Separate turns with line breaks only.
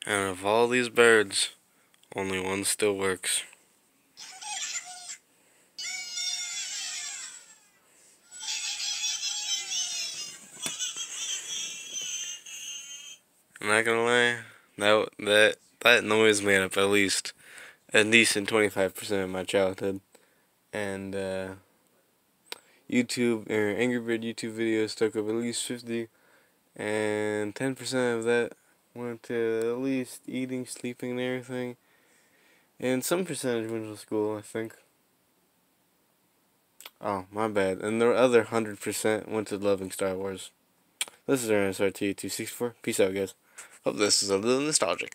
And of all these birds, only one still works. I'm not gonna lie, that noise made up at least a decent 25% of my childhood. And YouTube or Angry Bird YouTube videos took up at least 50, and 10% of that went to at least eating, sleeping, and everything. And some percentage went to school, I think. Oh, my bad. And the other 100% went to loving Star Wars. This is RNSRT264. Peace out, guys. Hope this is a little nostalgic.